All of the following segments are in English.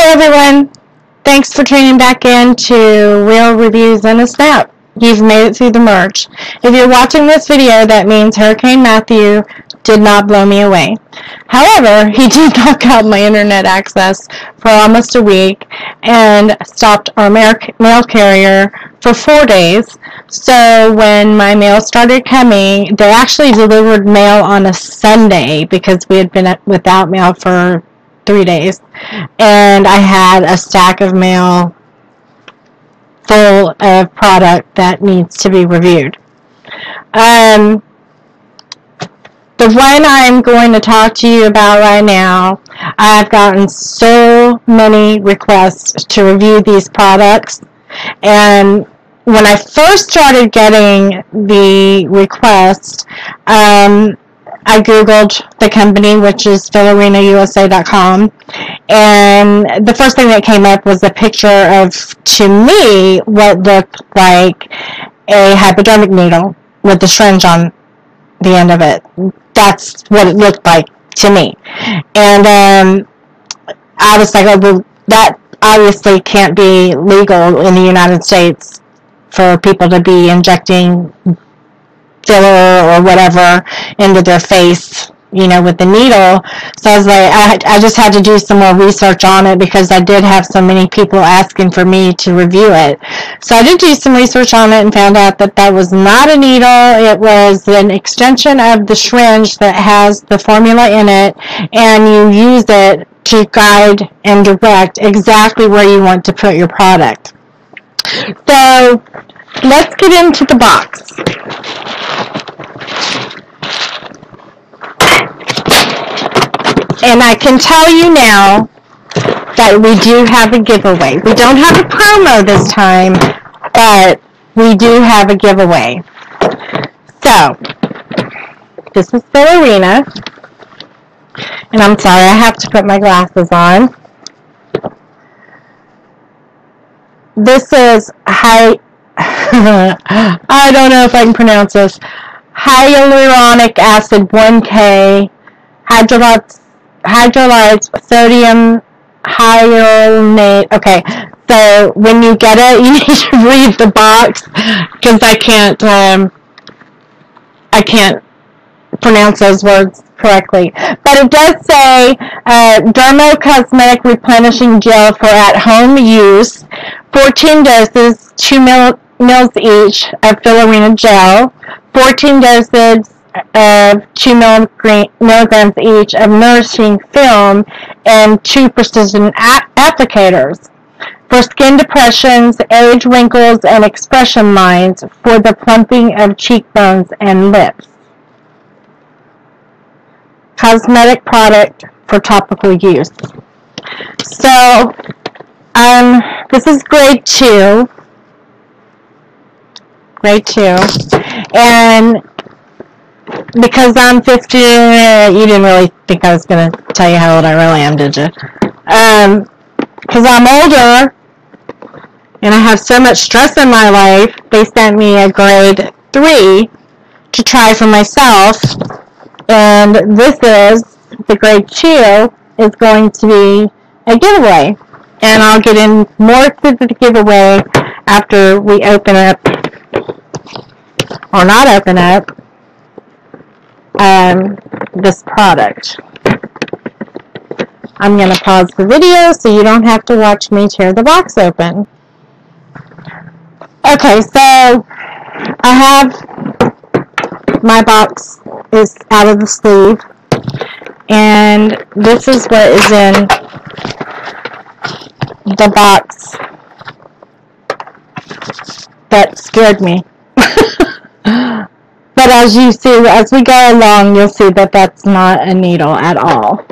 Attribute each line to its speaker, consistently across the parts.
Speaker 1: Hey everyone, thanks for tuning back in to Real Reviews in a Snap. You've made it through the merge. If you're watching this video, that means Hurricane Matthew did not blow me away. However, he did knock out my internet access for almost a week and stopped our mail carrier for 4 days. So when my mail started coming, they actually delivered mail on a Sunday because we had been without mail for 3 days. And I had a stack of mail full of product that needs to be reviewed. The one I'm going to talk to you about right now, I've gotten so many requests to review these products, and when I first started getting the request, I Googled the company, which is FillerinauSA.com, and the first thing that came up was a picture of, to me, what looked like a hypodermic needle with the syringe on the end of it. That's what it looked like to me. And I was like, oh, well, that obviously can't be legal in the United States for people to be injecting filler or whatever into their face, you know, with the needle. So I was like, I just had to do some more research on it because I did have so many people asking for me to review it. So I did do some research on it and found out that that was not a needle. It was an extension of the syringe that has the formula in it, and you use it to guide and direct exactly where you want to put your product. So let's get into the box. And I can tell you now that we do have a giveaway. We don't have a promo this time, but we do have a giveaway. So, this is Fillerina. And I'm sorry, I have to put my glasses on. This is I don't know if I can pronounce this. Hyaluronic acid 1K, hydrolyzed sodium hyaluronate. Okay, so when you get it, you need to read the box because I can't pronounce those words correctly. But it does say Dermo-Cosmetic replenishing gel for at-home use, 14 doses, 2 mils each of Fillerina gel, 14 doses of 2 milligrams each of nourishing film, and 2 precision applicators for skin depressions, age, wrinkles, and expression lines, for the plumping of cheekbones and lips. Cosmetic product for topical use. So, this is grade 2. Grade 2. And because I'm 50, you didn't really think I was going to tell you how old I really am, did you? Because I'm older, and I have so much stress in my life, they sent me a grade 3 to try for myself, and this is, the grade 2 is going to be a giveaway, and I'll get in more to the giveaway after we open up, or not open up, this product. I'm going to pause the video so you don't have to watch me tear the box open. Okay, so I have my box is out of the sleeve, and this is what is in the box that scared me. But as you see, as we go along, you'll see that that's not a needle at all.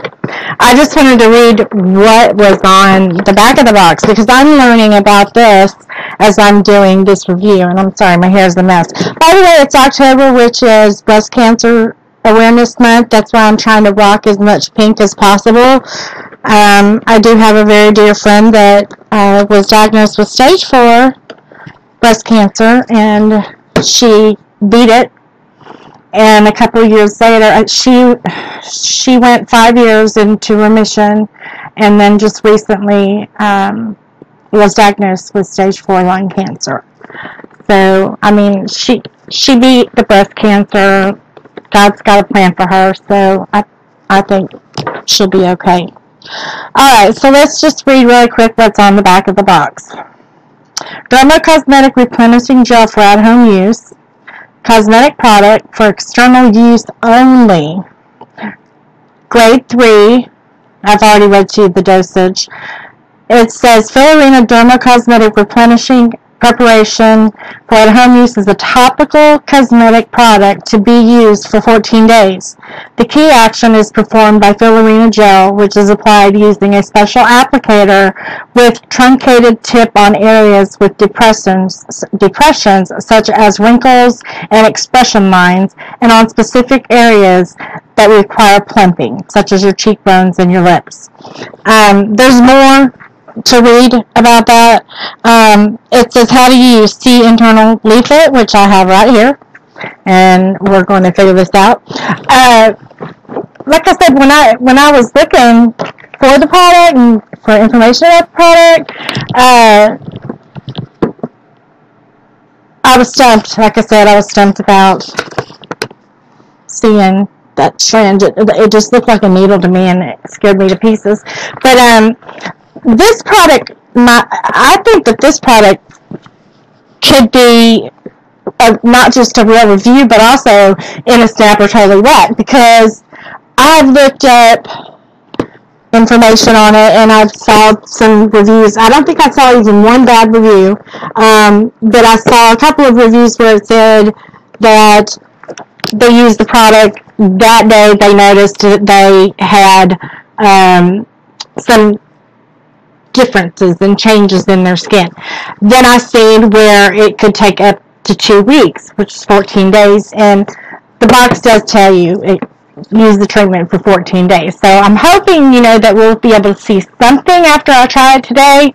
Speaker 1: I just wanted to read what was on the back of the box because I'm learning about this as I'm doing this review. And I'm sorry, my hair's a mess. By the way, it's October, which is Breast Cancer Awareness Month. That's why I'm trying to rock as much pink as possible. I do have a very dear friend that was diagnosed with stage 4 breast cancer, and she beat it. And a couple of years later, she went 5 years into remission, and then just recently was diagnosed with stage 4 lung cancer. So, I mean, she beat the breast cancer. God's got a plan for her, so I think she'll be okay. Alright, so let's just read really quick what's on the back of the box. Dermo-Cosmetic replenishing gel for at-home use. Cosmetic product for external use only. Grade 3. I've already read to you the dosage. It says Fillerina Dermo-Cosmetic replenishing preparation for at-home use is a topical cosmetic product to be used for 14 days. The key action is performed by Fillerina gel, which is applied using a special applicator with truncated tip on areas with depressions such as wrinkles and expression lines, and on specific areas that require plumping, such as your cheekbones and your lips. There's more to read about that. It says how to use see internal leaflet, which I have right here, and we're going to figure this out. Like I said, when I was looking for the product and for information about the product, I was stumped. Like I said, I was stumped about seeing that trend. It just looked like a needle to me, and it scared me to pieces. But this product, I think that this product could be not just a real review, but also in a snap or totally wet, because I've looked up information on it and I've saw some reviews. I don't think I saw even one bad review, but I saw a couple of reviews where it said that they used the product that day. They noticed that they had some differences and changes in their skin. Then I seen where it could take up to 2 weeks, which is 14 days, and the box does tell you use the treatment for 14 days. So I'm hoping, that we'll be able to see something after I try it today.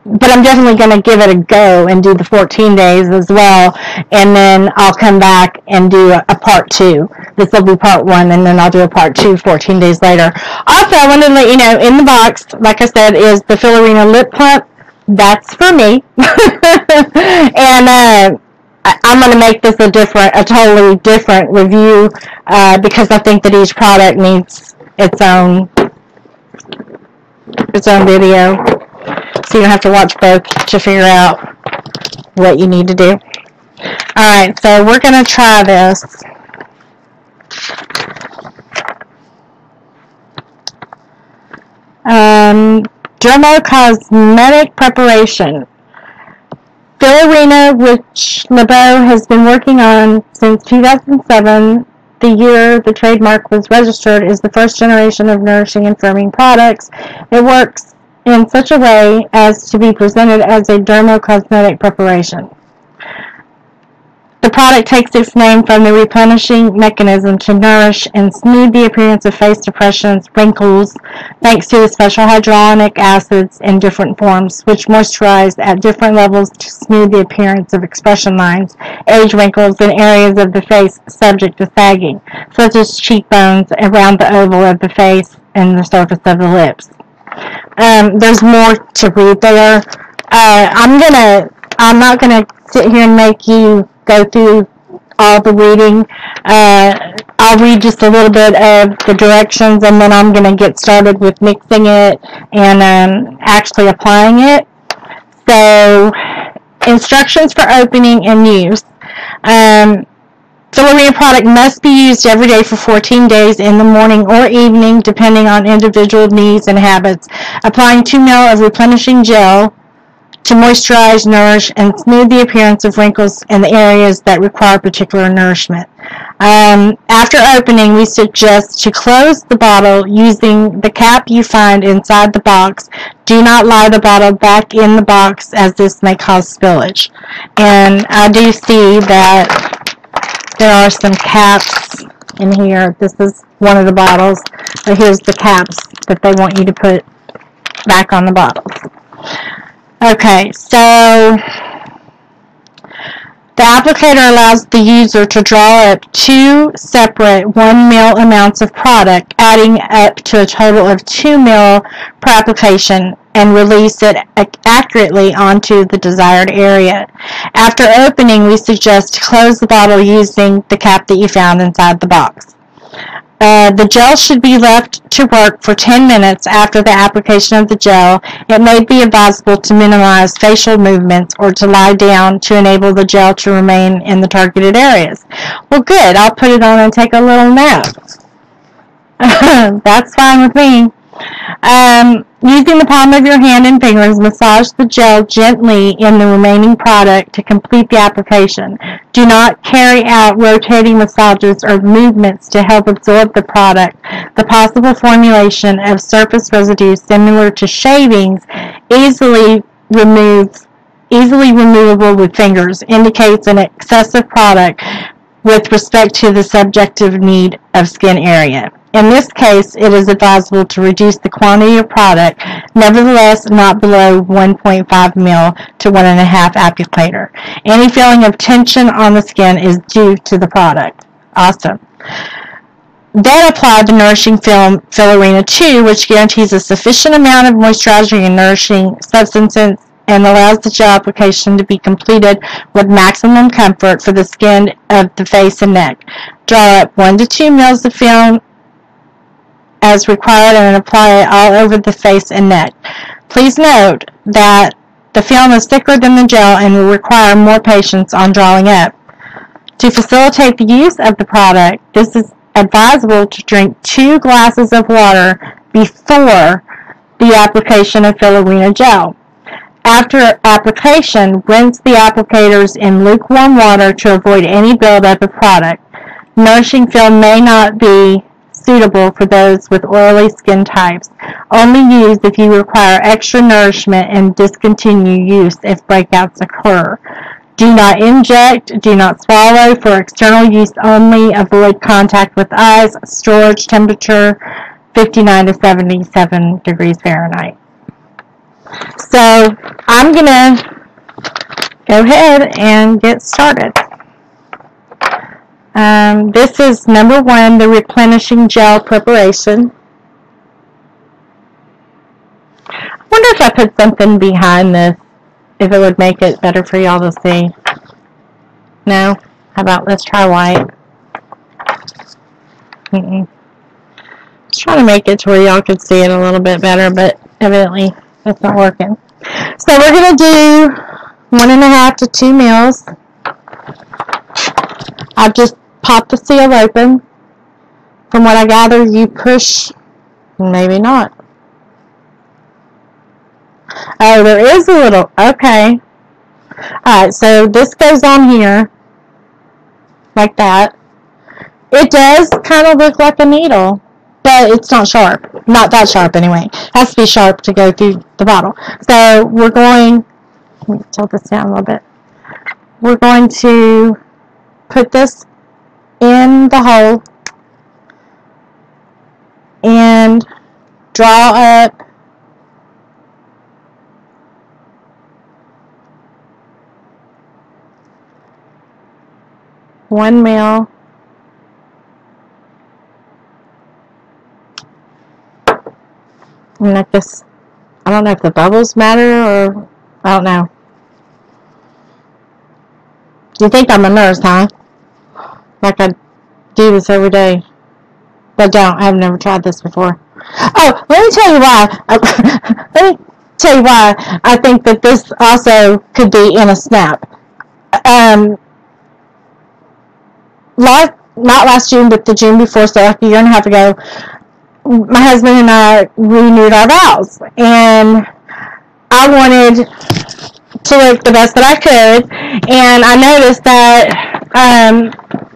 Speaker 1: But I'm definitely going to give it a go and do the 14 days as well, and then I'll come back and do a part 2. This will be part 1, and then I'll do a part 2 14 days later. Also, I wanted to let you know, in the box, like I said, is the Fillerina Lip Pump. That's for me. And I'm going to make this a totally different review, because I think that each product needs its own video. So you don't have to watch both to figure out what you need to do. Alright, so we're going to try this. Dermo-Cosmetic preparation. Fillerina, which LeBeau has been working on since 2007, the year the trademark was registered, is the first generation of nourishing and firming products. It works in such a way as to be presented as a dermo-cosmetic preparation. The product takes its name from the replenishing mechanism to nourish and smooth the appearance of face depressions, wrinkles, thanks to the special hyaluronic acids in different forms, which moisturize at different levels to smooth the appearance of expression lines, age wrinkles, and areas of the face subject to sagging, such as cheekbones, around the oval of the face, and the surface of the lips. There's more to read there. I'm not gonna sit here and make you go through all the reading. I'll read just a little bit of the directions, and then I'm gonna get started with mixing it and actually applying it. So, instructions for opening and use. Fillerina product must be used every day for 14 days in the morning or evening, depending on individual needs and habits. Applying 2 ml of replenishing gel to moisturize, nourish, and smooth the appearance of wrinkles in the areas that require particular nourishment. After opening, we suggest to close the bottle using the cap you find inside the box. Do not lie the bottle back in the box, as this may cause spillage. And I do see that there are some caps in here. This is one of the bottles, but here's the caps that they want you to put back on the bottles. Okay, so The applicator allows the user to draw up 2 separate 1 ml amounts of product, adding up to a total of 2 ml per application, and release it accurately onto the desired area. After opening, we suggest to close the bottle using the cap that you found inside the box. The gel should be left to work for 10 minutes after the application of the gel. It may be advisable to minimize facial movements or to lie down to enable the gel to remain in the targeted areas. Well, good. I'll put it on and take a little nap. That's fine with me. Using the palm of your hand and fingers, massage the gel gently in the remaining product to complete the application. Do not carry out rotating massages or movements to help absorb the product. The possible formulation of surface residue similar to shavings, easily removable with fingers, indicates an excessive product with respect to the subjective need of skin area. In this case, it is advisable to reduce the quantity of product, nevertheless not below 1.5 ml to 1.5 applicator. Any feeling of tension on the skin is due to the product. Awesome. Then apply the nourishing film Fillerina 2, which guarantees a sufficient amount of moisturizing and nourishing substances and allows the gel application to be completed with maximum comfort for the skin of the face and neck. Draw up 1 to 2 ml of film as required and apply it all over the face and neck. Please note that the film is thicker than the gel and will require more patience on drawing up. To facilitate the use of the product, this is advisable to drink 2 glasses of water before the application of Fillerina gel. After application, rinse the applicators in lukewarm water to avoid any buildup of product. Nourishing film may not be suitable for those with oily skin types. Only use if you require extra nourishment and discontinue use if breakouts occur. Do not inject, do not swallow, for external use only. Avoid contact with eyes. Storage temperature 59 to 77 degrees Fahrenheit. So I'm going to go ahead and get started. This is number 1, the replenishing gel preparation. I wonder if I put something behind this, if it would make it better for y'all to see. No? How about let's try white? Just trying to make it to where y'all could see it a little bit better, but evidently it's not working. So we're going to do 1.5 to 2 ml. I've just popped the seal open. From what I gather, you push, maybe not. Oh, there is a little, okay. Alright, so this goes on here, like that. It does kind of look like a needle, but it's not sharp. Not that sharp anyway. It has to be sharp to go through the bottle. So we're going, let me tilt this down a little bit. We're going to put this in the hole and draw up one ml and I don't know if the bubbles matter or I don't know. You think I'm a nurse, huh? Like I do this every day. But don't. I've never tried this before. Oh, let me tell you why. Let me tell you why I think that this also could be in a snap. Not last June, but the June before, so like a year and a half ago, my husband and I renewed our vows. And I wanted to look the best that I could. And I noticed that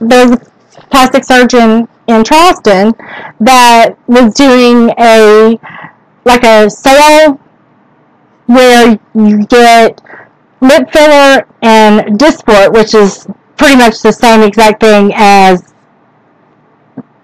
Speaker 1: there was a plastic surgeon in Charleston that was doing a sale where you get lip filler and Dysport, which is pretty much the same exact thing as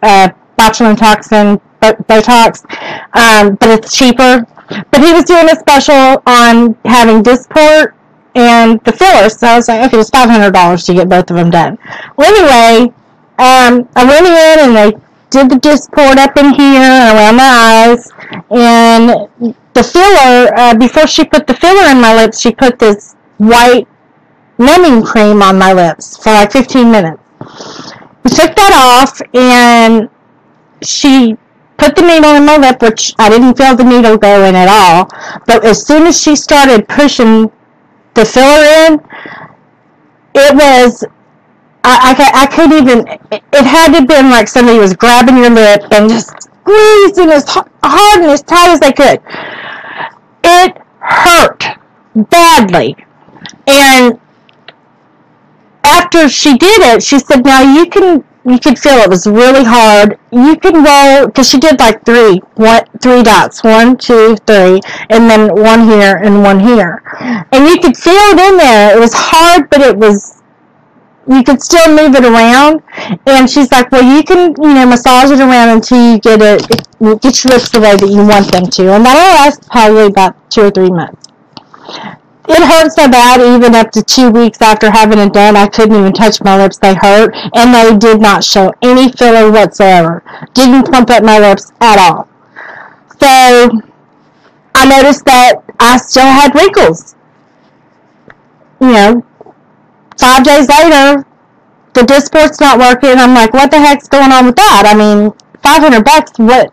Speaker 1: botulinum toxin, Botox, but it's cheaper. But he was doing a special on having Dysport and the filler. So I was like, okay, it's $500 to get both of them done. Well, anyway, I went in and they did the Dysport up in here around my eyes, and the filler, before she put the filler in my lips, she put this white numbing cream on my lips for like 15 minutes. We took that off, and she put the needle in my lip, which I didn't feel the needle go in at all, but as soon as she started pushing the filler in, it was, I couldn't even, it had to have been like somebody was grabbing your lip and just squeezing as hard and as tight as they could. It hurt badly. And after she did it, she said, now you could feel it was really hard. You can roll, because she did like three dots, 1, 2, 3, and then one here and one here. And you could feel it in there. It was hard, but you could still move it around. And she's like, well, you can, massage it around until you get your lips the way that you want them to. And that'll last probably about 2 or 3 months. It hurt so bad, even up to 2 weeks after having it done, I couldn't even touch my lips. They hurt, and they did not show any filler whatsoever. Didn't plump up my lips at all. So, I noticed that I still had wrinkles. 5 days later, the Dysport's not working, and I'm like, what the heck's going on with that? I mean, $500,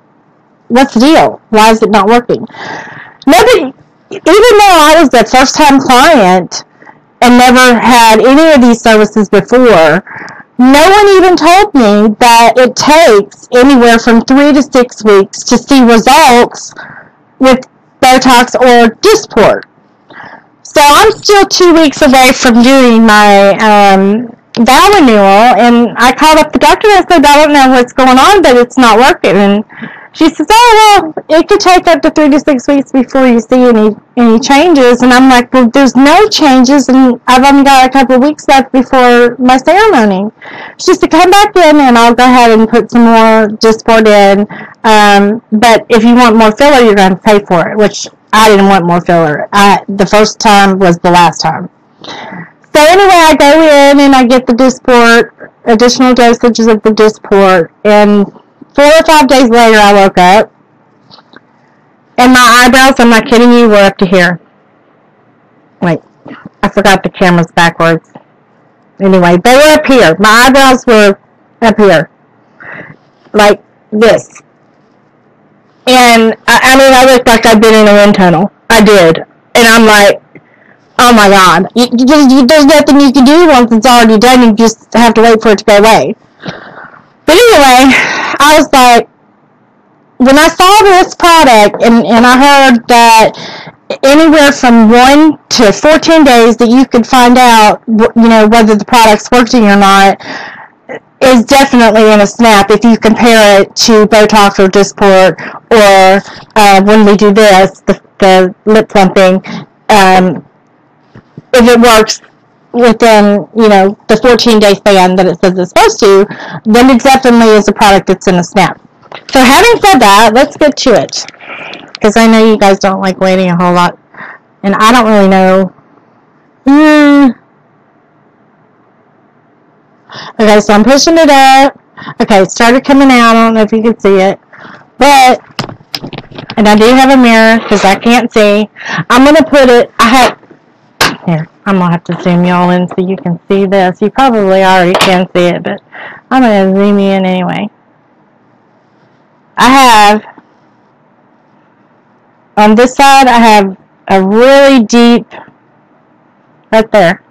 Speaker 1: what's the deal? Why is it not working? Nobody... Even though I was a first-time client and never had any of these services before, no one even told me that it takes anywhere from 3 to 6 weeks to see results with Botox or Dysport. So I'm still 2 weeks away from doing my vow renewal, and I called up the doctor and I said, I don't know what's going on, but it's not working. And she says, oh, well, it could take up to 3 to 6 weeks before you see any changes. And I'm like, well, there's no changes, and I've only got a couple of weeks left before my ceremony. She said, come back in, and I'll go ahead and put some more Dysport in. But if you want more filler, you're going to pay for it, which I didn't want more filler. The first time was the last time. So anyway, I go in, and I get the Dysport, additional dosages of the Dysport, and 4 or 5 days later, I woke up, and my eyebrows, I'm not kidding you, were up to here. Wait, I forgot the camera's backwards. Anyway, they were up here. My eyebrows were up here. Like this. And, I looked like I'd been in a wind tunnel. I did. And I'm like, oh my God. There's nothing you can do once it's already done. You just have to wait for it to go away. But anyway, I was like, when I saw this product, and I heard that anywhere from 1 to 14 days that you could find out, whether the product's working or not, is definitely in a snap if you compare it to Botox or Dysport, or when we do this, the lip plumping, if it works within, the 14-day span that it says it's supposed to, then it definitely is a product that's in a snap. So having said that, let's get to it. Because I know you guys don't like waiting a whole lot. And I don't really know. Okay, so I'm pushing it up. Okay, it started coming out. I don't know if you can see it. But, and I do have a mirror because I can't see. I'm going to put it, here, I'm going to have to zoom y'all in so you can see this. You probably already can see it, but I'm going to zoom you in anyway. I have, on this side, I have a really deep, right there,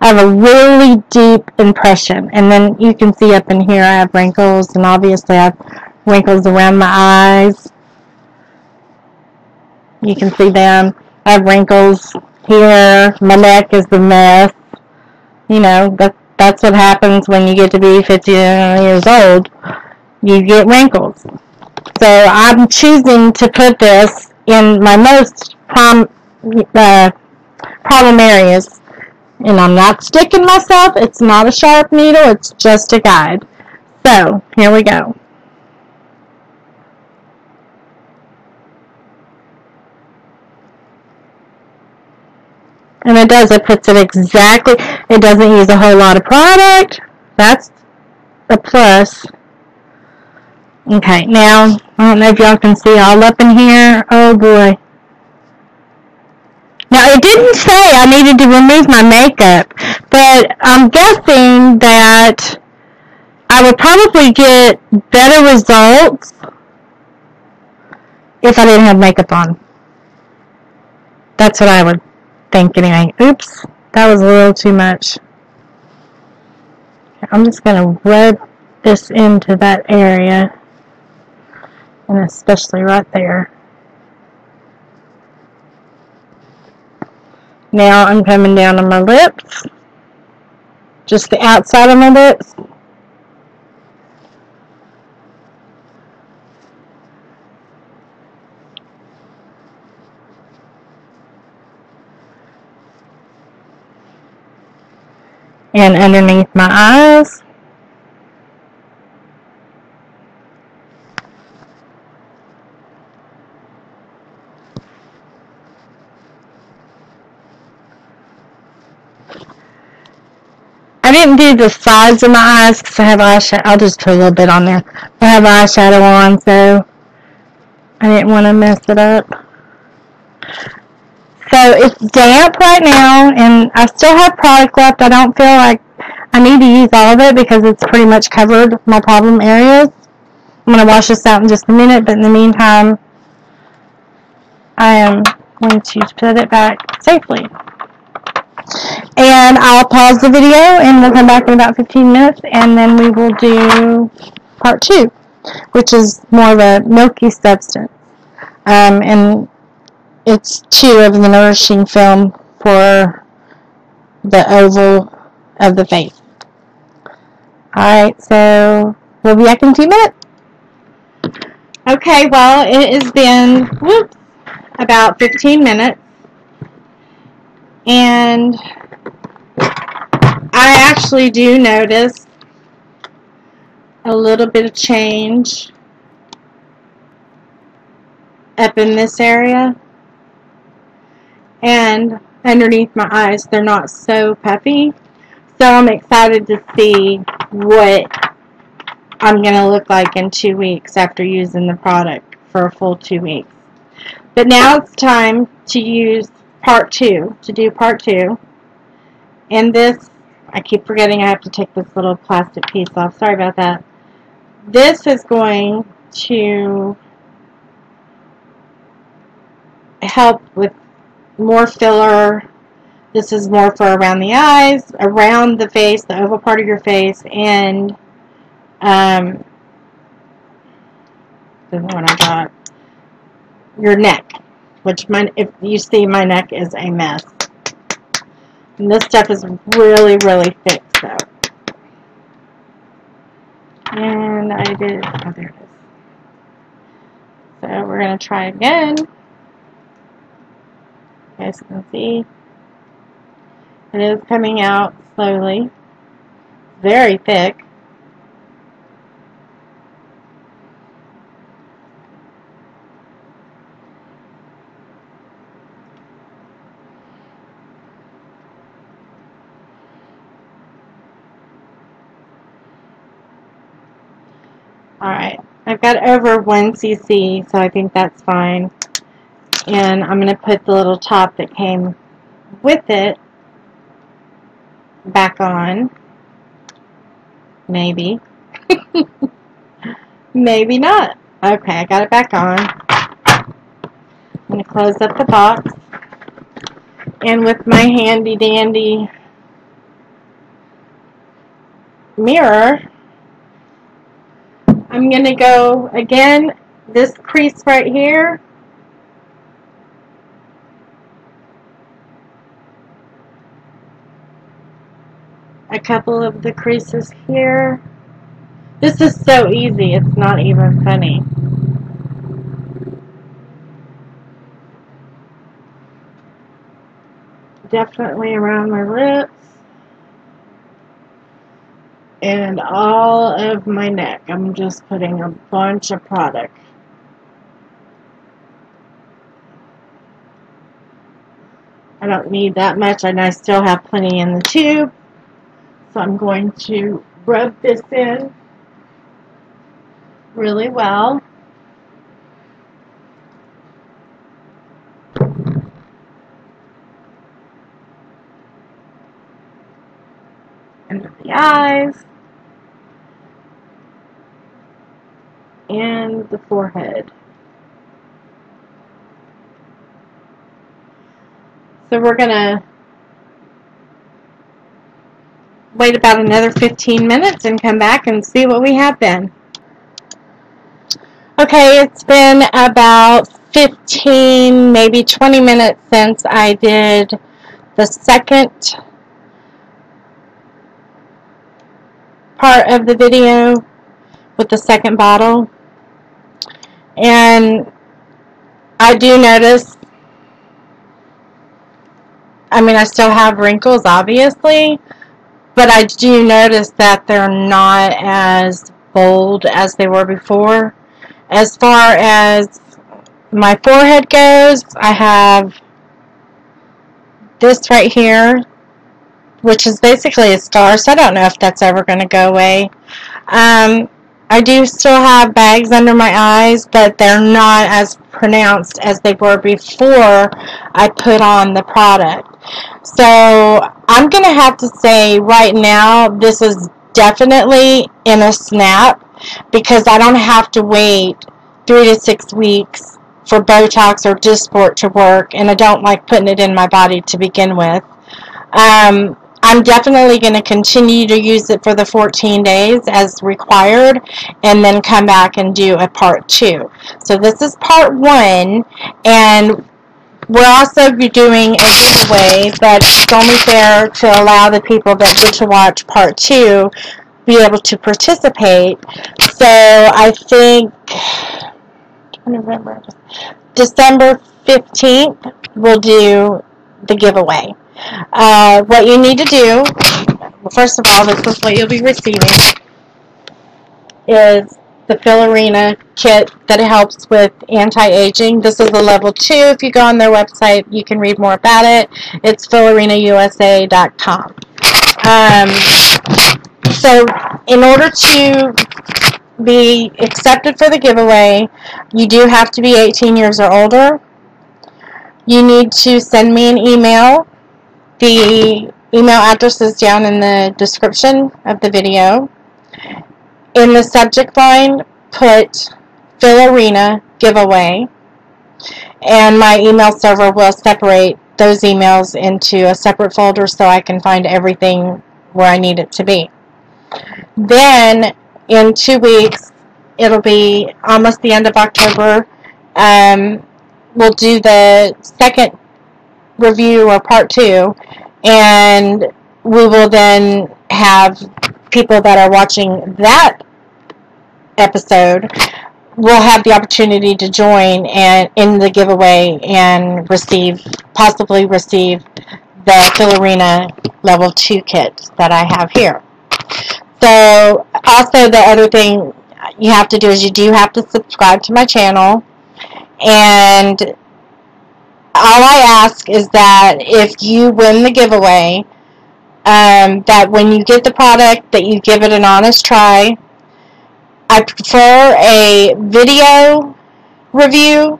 Speaker 1: I have a really deep impression. And then you can see up in here I have wrinkles, and obviously I have wrinkles around my eyes. You can see them. I have wrinkles here. My neck is a mess. That's what happens when you get to be 50 years old. You get wrinkles. So I'm choosing to put this in my most problem areas. And I'm not sticking myself. It's not a sharp needle. It's just a guide. So, here we go. And it does. It puts it exactly. It doesn't use a whole lot of product. That's a plus. Okay, now, I don't know if y'all can see all up in here. Oh, boy. Now, it didn't say I needed to remove my makeup, but I'm guessing that I would probably get better results if I didn't have makeup on. That's what I would think anyway. Oops, that was a little too much. I'm just going to rub this into that area, and especially right there. Now I'm coming down on my lips, just the outside of my lips. And underneath my eyes. I didn't do the sides of my eyes because I have eyeshadow. I'll just put a little bit on there. I have eyeshadow on, so I didn't want to mess it up. So it's damp right now, and I still have product left. I don't feel like I need to use all of it because it's pretty much covered my problem areas. I'm going to wash this out in just a minute, but in the meantime, I am going to put it back safely. And I'll pause the video, and we'll come back in about 15 minutes, and then we will do part 2, which is more of a milky substance. And it's 2 of the nourishing film for the oval of the face. Alright, so we'll be back in 2 minutes. Okay, well, it has been about 15 minutes, and I actually do notice a little bit of change up in this area, and underneath my eyes they're not so puffy, so I'm excited to see what I'm going to look like in 2 weeks after using the product for a full 2 weeks. But now it's time to use part 2, to do part 2. And this, I keep forgetting I have to take this little plastic piece off. Sorry about that. This is going to help with more filler. This is more for around the eyes, around the face, the oval part of your face, and this is what I got, your neck, which if you see, my neck is a mess. And this stuff is really, really thick, so. And I did, oh, there it is. So we're going to try again. You guys can see. It is coming out slowly. Very thick. Alright, I've got over 1 cc, so I think that's fine. And I'm going to put the little top that came with it back on. Maybe. Maybe not. Okay, I got it back on. I'm going to close up the box. And with my handy dandy mirror, I'm going to go, again, this crease right here. A couple of the creases here. This is so easy, it's not even funny. Definitely around my lips. And all of my neck. I'm just putting a bunch of product. I don't need that much, and I still have plenty in the tube. So I'm going to rub this in really well. Under the eyes and the forehead. So we're going to wait about another 15 minutes and come back and see what we have then. Okay, it's been about 15, maybe 20 minutes since I did the second part of the video with the second bottle. And I do notice, I mean, I still have wrinkles, obviously, but I do notice that they're not as bold as they were before. As far as my forehead goes, I have this right here, which is basically a star, so I don't know if that's ever going to go away. I do still have bags under my eyes, but they're not as pronounced as they were before I put on the product. So I'm going to have to say right now, this is definitely in a snap, because I don't have to wait 3 to 6 weeks for Botox or Dysport to work, and I don't like putting it in my body to begin with. I'm definitely going to continue to use it for the 14 days as required, and then come back and do a part 2. So this is part 1, and we'll also be doing a giveaway that's only fair to allow the people that get to watch part 2 be able to participate. So I think December 15th we'll do the giveaway. What you need to do, well, first of all, this is what you'll be receiving, is the Fillerina kit that helps with anti-aging. This is a level 2. If you go on their website, you can read more about it. It's FillerinauSA.com. So in order to be accepted for the giveaway, you do have to be 18 years or older. You need to send me an email. The email address is down in the description of the video. In the subject line, put Fillerina giveaway, and my email server will separate those emails into a separate folder so I can find everything where I need it to be. Then in 2 weeks, it'll be almost the end of October, we'll do the second review or part 2, and we will then have people that are watching that episode will have the opportunity to join and in the giveaway and possibly receive the Fillerina level 2 kit that I have here. So also the other thing you have to do is you do have to subscribe to my channel, and all I ask is that if you win the giveaway, that when you get the product, that you give it an honest try. I prefer a video review,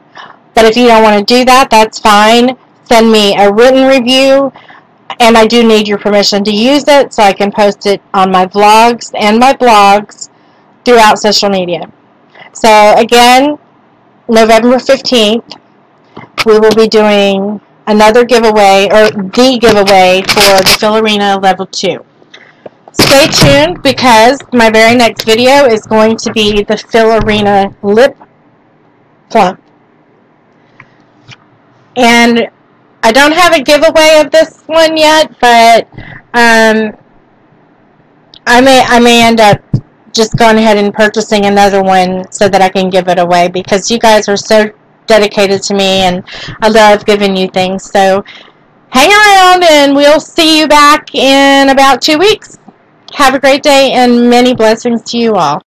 Speaker 1: but if you don't want to do that, that's fine. Send me a written review, and I do need your permission to use it so I can post it on my vlogs and my blogs throughout social media. So again, November 15th, we will be doing another giveaway, or the giveaway for the Fillerina level 2. Stay tuned, because my very next video is going to be the Fillerina lip plump. And I don't have a giveaway of this one yet, but I may end up just going ahead and purchasing another one so that I can give it away, because you guys are so dedicated to me and I love giving you things. So hang around and we'll see you back in about 2 weeks. Have a great day and many blessings to you all.